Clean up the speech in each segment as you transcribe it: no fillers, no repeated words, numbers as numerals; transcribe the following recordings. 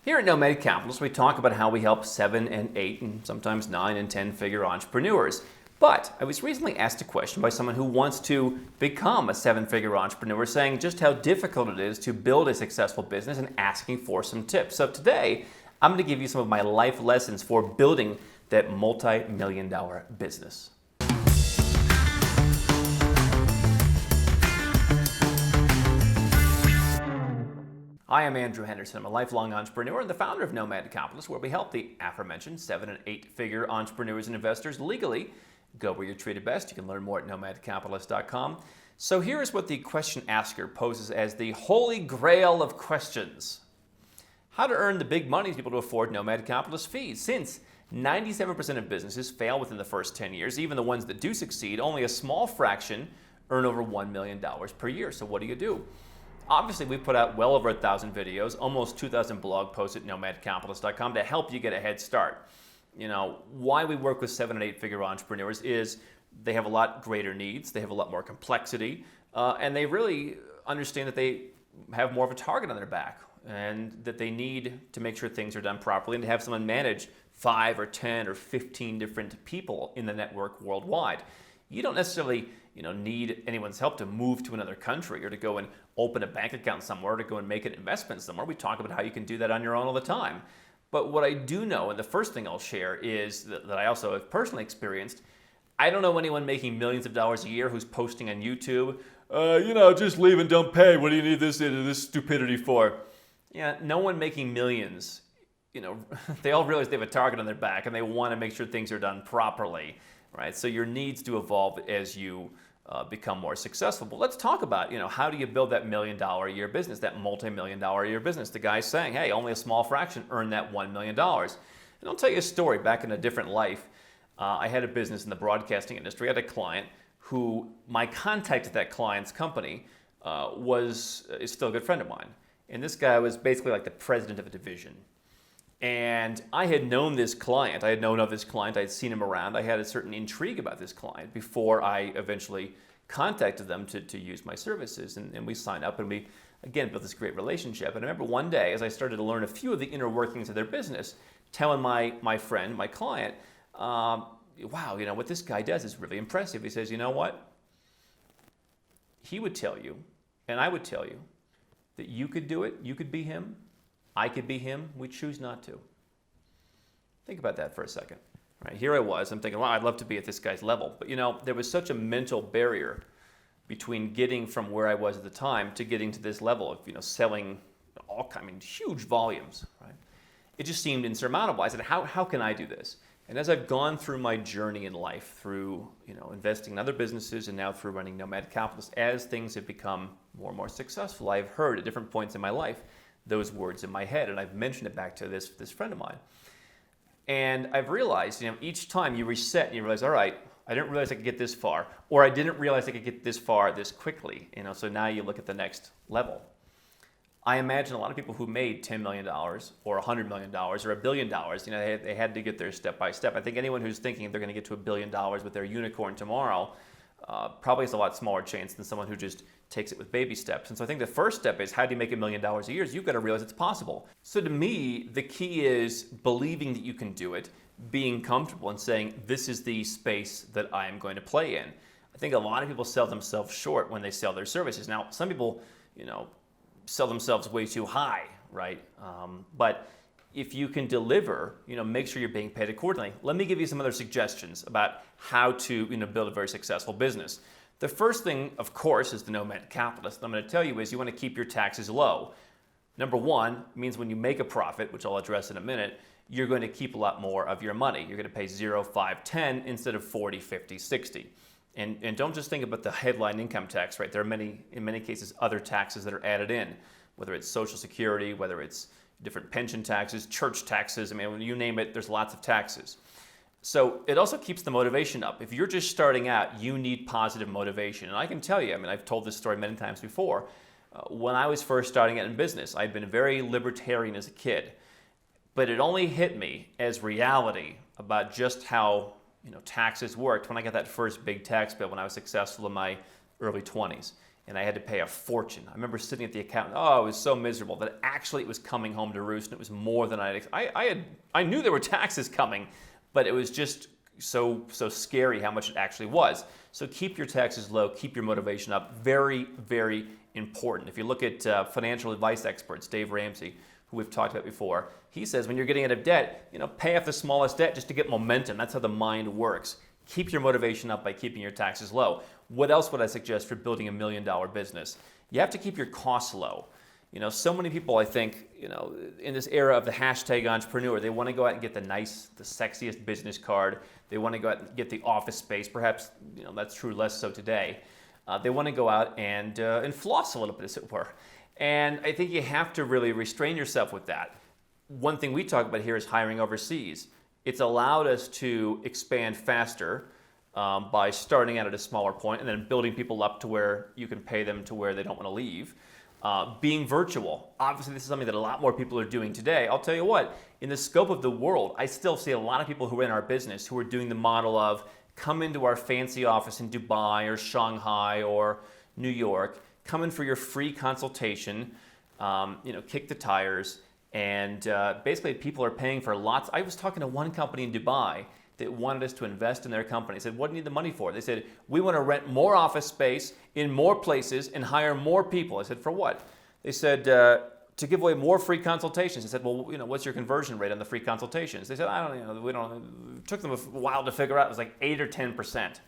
Here at Nomad Capitalist, we talk about how we help 7 and 8 and sometimes 9 and 10-figure entrepreneurs. But I was recently asked a question by someone who wants to become a 7-figure entrepreneur, saying just how difficult it is to build a successful business and asking for some tips. So today, I'm going to give you some of my life lessons for building that multi-million-dollar business. Hi, I'm Andrew Henderson. I'm a lifelong entrepreneur and the founder of Nomad Capitalist, where we help the aforementioned 7 and 8-figure entrepreneurs and investors legally go where you're treated best. You can learn more at nomadcapitalist.com. So here is what the question asker poses as the holy grail of questions. How to earn the big money to be able to afford Nomad Capitalist fees. Since 97% of businesses fail within the first 10 years, even the ones that do succeed, only a small fraction earn over $1 million per year. So what do? Obviously, we put out well over 1,000 videos, almost 2,000 blog posts at nomadcapitalist.com to help you get a head start. You know, why we work with 7 and 8-figure entrepreneurs is they have a lot greater needs, they have a lot more complexity, and they really understand that they have more of a target on their back and that they need to make sure things are done properly and to have someone manage 5 or 10 or 15 different people in the network worldwide. You don't necessarily need anyone's help to move to another country or to go and open a bank account somewhere or to go and make an investment somewhere. We talk about how you can do that on your own all the time. But what I do know, and the first thing I'll share is that I also have personally experienced, I don't know anyone making millions of dollars a year who's posting on YouTube, just leave and don't pay. What do you need this stupidity for? Yeah, no one making millions, they all realize they have a target on their back and they want to make sure things are done properly, right? So your needs do evolve as you become more successful. But let's talk about, how do you build that $1 million a year business, that multi-million-dollar a year business? The guy's saying, hey, only a small fraction earn that $1 million. And I'll tell you a story. Back in a different life, I had a business in the broadcasting industry. I had a client who, my contact at that client's company is still a good friend of mine. And this guy was basically like the president of a division. And I had known this client. I had seen him around. I had a certain intrigue about this client before I eventually contacted them to use my services. And we signed up and we, again, built this great relationship. And I remember one day, as I started to learn a few of the inner workings of their business, telling my friend, my client, wow, what this guy does is really impressive. He says, you know what? He would tell you, and I would tell you, that you could do it, you could be him, I could be him, we choose not to. Think about that for a second. Right, here I was, I'm thinking, wow, I'd love to be at this guy's level. But there was such a mental barrier between getting from where I was at the time to getting to this level of, selling huge volumes, right? It just seemed insurmountable. I said, how can I do this? And as I've gone through my journey in life, through investing in other businesses and now through running Nomad Capitalist, as things have become more and more successful, I've heard at different points in my life those words in my head, and I've mentioned it back to this friend of mine. And I've realized, each time you reset and you realize, all right, I didn't realize I could get this far, or I didn't realize I could get this far this quickly. So now you look at the next level. I imagine a lot of people who made $10 million or $100 million or $1 billion, they had to get there step by step. I think anyone who's thinking they're going to get to $1 billion with their unicorn tomorrow probably has a lot smaller chance than someone who just takes it with baby steps. And so I think the first step is, how do you make $1 million a year? You've got to realize it's possible. So to me, the key is believing that you can do it, being comfortable and saying, this is the space that I am going to play in. I think a lot of people sell themselves short when they sell their services. Now, some people, sell themselves way too high, right? But if you can deliver, make sure you're being paid accordingly. Let me give you some other suggestions about how to, build a very successful business. The first thing, of course, is the Nomad Capitalist. I'm going to tell you is you want to keep your taxes low. Number one means when you make a profit, which I'll address in a minute, you're going to keep a lot more of your money. You're going to pay 0, 5, 10 instead of 40, 50, 60. And don't just think about the headline income tax, right? There are in many cases, other taxes that are added in, whether it's Social Security, whether it's different pension taxes, church taxes. When you name it, there's lots of taxes. So it also keeps the motivation up. If you're just starting out, you need positive motivation. And I can tell you, I've told this story many times before. When I was first starting out in business, I'd been very libertarian as a kid. But it only hit me as reality about just how taxes worked when I got that first big tax bill when I was successful in my early 20s. and I had to pay a fortune. I remember sitting at the accountant. Oh, it was so miserable that actually it was coming home to roost, and it was more than I knew there were taxes coming, but it was just so scary how much it actually was. So keep your taxes low, keep your motivation up. Very, very important. If you look at financial advice experts, Dave Ramsey, who we've talked about before, he says when you're getting out of debt, pay off the smallest debt just to get momentum. That's how the mind works. Keep your motivation up by keeping your taxes low. What else would I suggest for building $1 million business? You have to keep your costs low. So many people, I think, in this era of the hashtag entrepreneur, they want to go out and get the sexiest business card. They want to go out and get the office space. Perhaps, that's true less so today. They want to go out and floss a little bit, as it were. And I think you have to really restrain yourself with that. One thing we talk about here is hiring overseas. It's allowed us to expand faster by starting out at a smaller point and then building people up to where you can pay them to where they don't want to leave. Being virtual. Obviously, this is something that a lot more people are doing today. I'll tell you what, in the scope of the world, I still see a lot of people who are in our business who are doing the model of come into our fancy office in Dubai or Shanghai or New York, come in for your free consultation, kick the tires, and basically people are paying for lots. I was talking to one company in Dubai that wanted us to invest in their company. I said, what do you need the money for? They said, we want to rent more office space in more places and hire more people. I said, for what? They said, to give away more free consultations. I said, well, what's your conversion rate on the free consultations? They said, I don't know, it took them a while to figure out. It was like 8 or 10%,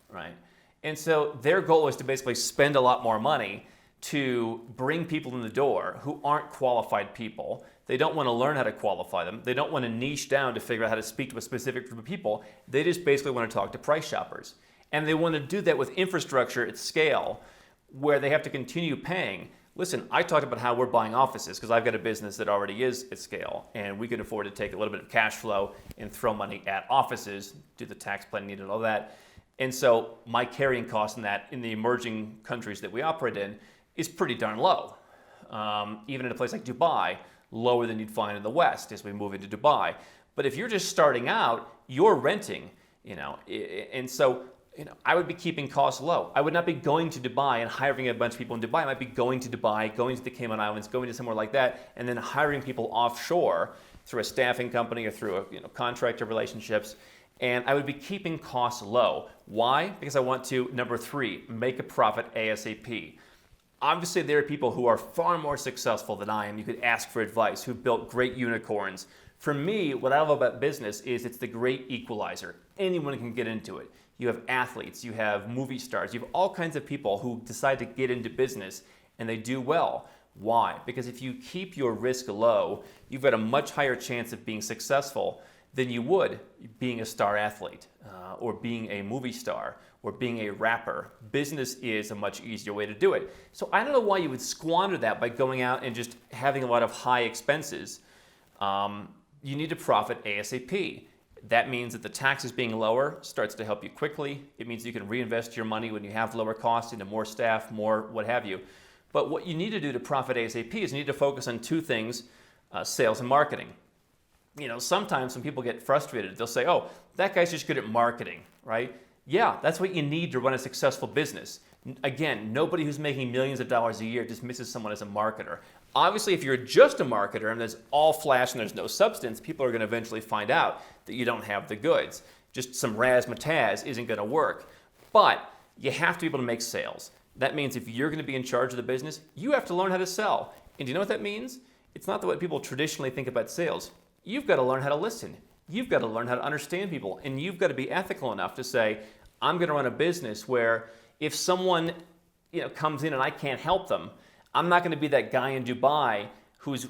right? And so their goal is to basically spend a lot more money to bring people in the door who aren't qualified people. They don't want to learn how to qualify them. They don't want to niche down to figure out how to speak to a specific group of people. They just basically want to talk to price shoppers. And they want to do that with infrastructure at scale where they have to continue paying. Listen, I talked about how we're buying offices because I've got a business that already is at scale, and we can afford to take a little bit of cash flow and throw money at offices, do the tax plan needed and all that. And so my carrying cost in that in the emerging countries that we operate in is pretty darn low. Even in a place like Dubai, lower than you'd find in the West as we move into Dubai. But if you're just starting out, you're renting, and so I would be keeping costs low. I would not be going to Dubai and hiring a bunch of people in Dubai. I might be going to Dubai, going to the Cayman Islands, going to somewhere like that, and then hiring people offshore through a staffing company or through contractor relationships. And I would be keeping costs low. Why? Because I want to, number 3, make a profit ASAP. Obviously, there are people who are far more successful than I am. You could ask for advice, who built great unicorns. For me, what I love about business is it's the great equalizer. Anyone can get into it. You have athletes, you have movie stars, you have all kinds of people who decide to get into business and they do well. Why? Because if you keep your risk low, you've got a much higher chance of being successful than you would being a star athlete or being a movie star or being a rapper. Business is a much easier way to do it. So I don't know why you would squander that by going out and just having a lot of high expenses. You need to profit ASAP. That means that the taxes being lower starts to help you quickly. It means you can reinvest your money when you have lower costs into more staff, more what have you. But what you need to do to profit ASAP is you need to focus on 2 things, sales and marketing. Sometimes when people get frustrated, they'll say, oh, that guy's just good at marketing, right? Yeah, that's what you need to run a successful business. Again, nobody who's making millions of dollars a year dismisses someone as a marketer. Obviously, if you're just a marketer and there's all flash and there's no substance, people are going to eventually find out that you don't have the goods. Just some razzmatazz isn't going to work. But you have to be able to make sales. That means if you're going to be in charge of the business, you have to learn how to sell. And do you know what that means? It's not the way people traditionally think about sales. You've got to learn how to listen. You've got to learn how to understand people. And you've got to be ethical enough to say, I'm going to run a business where if someone comes in and I can't help them, I'm not going to be that guy in Dubai who's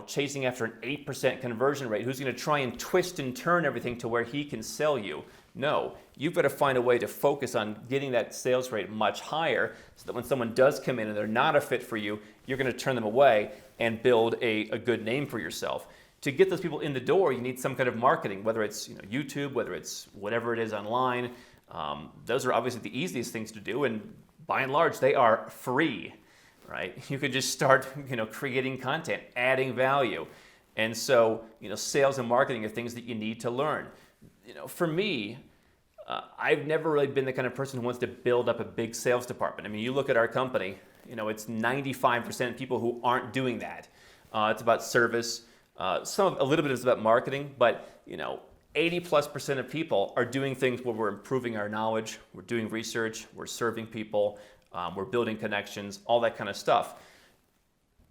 chasing after an 8% conversion rate, who's going to try and twist and turn everything to where he can sell you. No, you've got to find a way to focus on getting that sales rate much higher so that when someone does come in and they're not a fit for you, you're going to turn them away and build a good name for yourself. To get those people in the door, you need some kind of marketing, whether it's YouTube, whether it's whatever it is online. Those are obviously the easiest things to do, and by and large, they are free, right? You could just start, creating content, adding value. And so, sales and marketing are things that you need to learn. For me, I've never really been the kind of person who wants to build up a big sales department. I mean, you look at our company, it's 95% people who aren't doing that. It's about service. A little bit is about marketing, but 80+% of people are doing things where we're improving our knowledge, we're doing research, we're serving people, we're building connections, all that kind of stuff.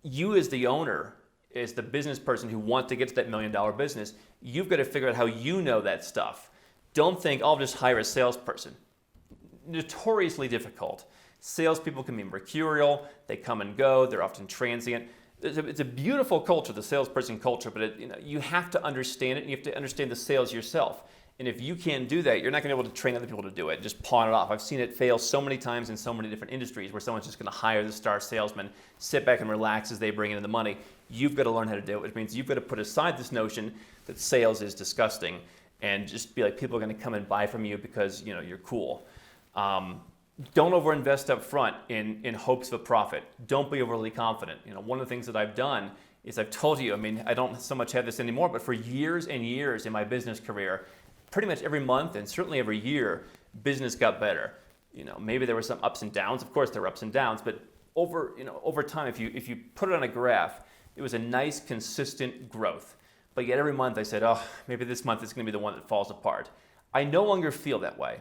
You as the owner, as the business person who wants to get to that $1 million business, you've got to figure out how you know that stuff. Don't think, I'll just hire a salesperson. Notoriously difficult. Salespeople can be mercurial, they come and go, they're often transient. It's a beautiful culture, the salesperson culture, but you have to understand it, and you have to understand the sales yourself. And if you can't do that, you're not going to be able to train other people to do it, just pawn it off. I've seen it fail so many times in so many different industries where someone's just going to hire the star salesman, sit back and relax as they bring in the money. You've got to learn how to do it, which means you've got to put aside this notion that sales is disgusting and just be like, people are going to come and buy from you because you're cool. Don't overinvest up front in hopes of a profit. Don't be overly confident. One of the things that I've done is I've told you, I don't so much have this anymore, but for years and years in my business career, pretty much every month and certainly every year, business got better. Maybe there were some ups and downs. Of course, there were ups and downs, but over time, if you put it on a graph, it was a nice, consistent growth. But yet every month I said, oh, maybe this month is going to be the one that falls apart. I no longer feel that way.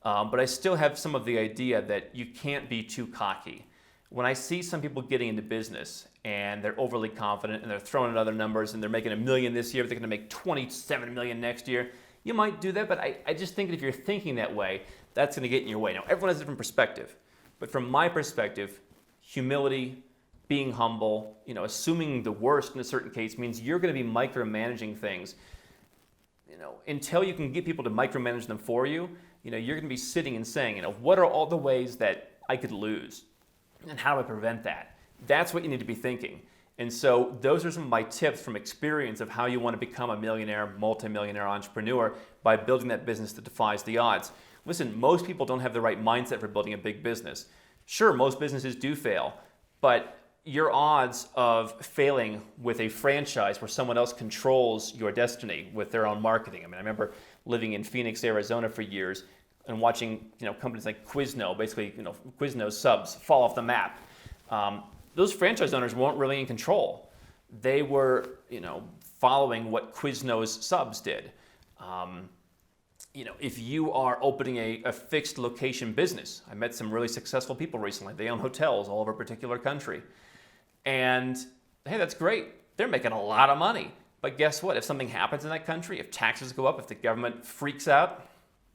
But I still have some of the idea that you can't be too cocky. When I see some people getting into business and they're overly confident and they're throwing out other numbers and they're making $1 million this year, they're going to make $27 million next year, you might do that, but I just think that if you're thinking that way, that's going to get in your way. Now, everyone has a different perspective, but from my perspective, humility, being humble, assuming the worst in a certain case means you're going to be micromanaging things. Until you can get people to micromanage them for you, you're going to be sitting and saying, what are all the ways that I could lose? And how do I prevent that? That's what you need to be thinking. And so those are some of my tips from experience of how you want to become a millionaire, multimillionaire entrepreneur by building that business that defies the odds. Listen, most people don't have the right mindset for building a big business. Sure, most businesses do fail, but your odds of failing with a franchise where someone else controls your destiny with their own marketing. I remember living in Phoenix, Arizona for years and watching companies like Quizno, basically Quizno's subs fall off the map. Those franchise owners weren't really in control. They were following what Quizno's subs did. If you are opening a fixed location business, I met some really successful people recently. They own hotels all over a particular country. And hey, that's great. They're making a lot of money. But guess what? If something happens in that country, if taxes go up, if the government freaks out,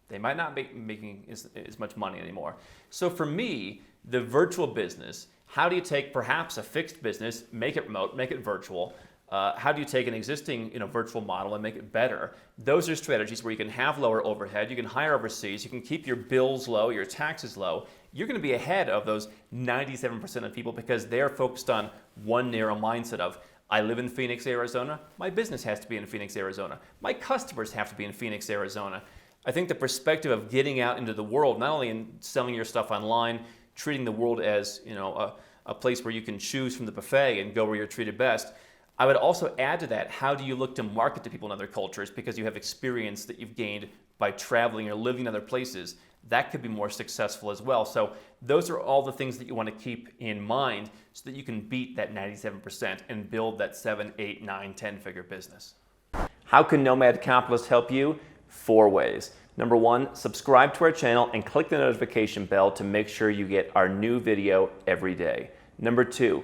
they might not be making as much money anymore. So for me, the virtual business, how do you take perhaps a fixed business, make it remote, make it virtual? How do you take an existing virtual model and make it better? Those are strategies where you can have lower overhead, you can hire overseas, you can keep your bills low, your taxes low. You're going to be ahead of those 97% of people because they're focused on one narrow mindset of, I live in Phoenix, Arizona, my business has to be in Phoenix, Arizona. My customers have to be in Phoenix, Arizona. I think the perspective of getting out into the world, not only in selling your stuff online, treating the world as a place where you can choose from the buffet and go where you're treated best. I would also add to that, how do you look to market to people in other cultures because you have experience that you've gained by traveling or living in other places? That could be more successful as well. So those are all the things that you want to keep in mind so that you can beat that 97% and build that 7, 8, 9, 10-figure business. How can Nomad Capitalist help you? 4 ways. Number 1, subscribe to our channel and click the notification bell to make sure you get our new video every day. Number 2,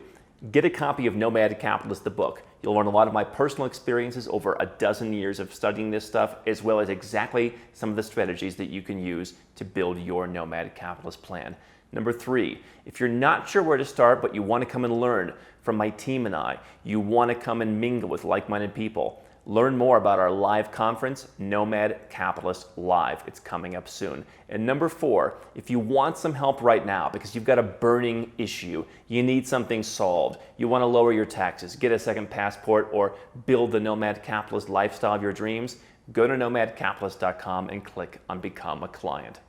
get a copy of Nomad Capitalist, the book. You'll learn a lot of my personal experiences over a dozen years of studying this stuff, as well as exactly some of the strategies that you can use to build your Nomad Capitalist plan. Number 3, if you're not sure where to start, but you want to come and learn from my team and I, you want to come and mingle with like-minded people, learn more about our live conference, Nomad Capitalist Live. It's coming up soon. And number 4, if you want some help right now because you've got a burning issue, you need something solved, you want to lower your taxes, get a second passport, or build the Nomad Capitalist lifestyle of your dreams, go to nomadcapitalist.com and click on Become a Client.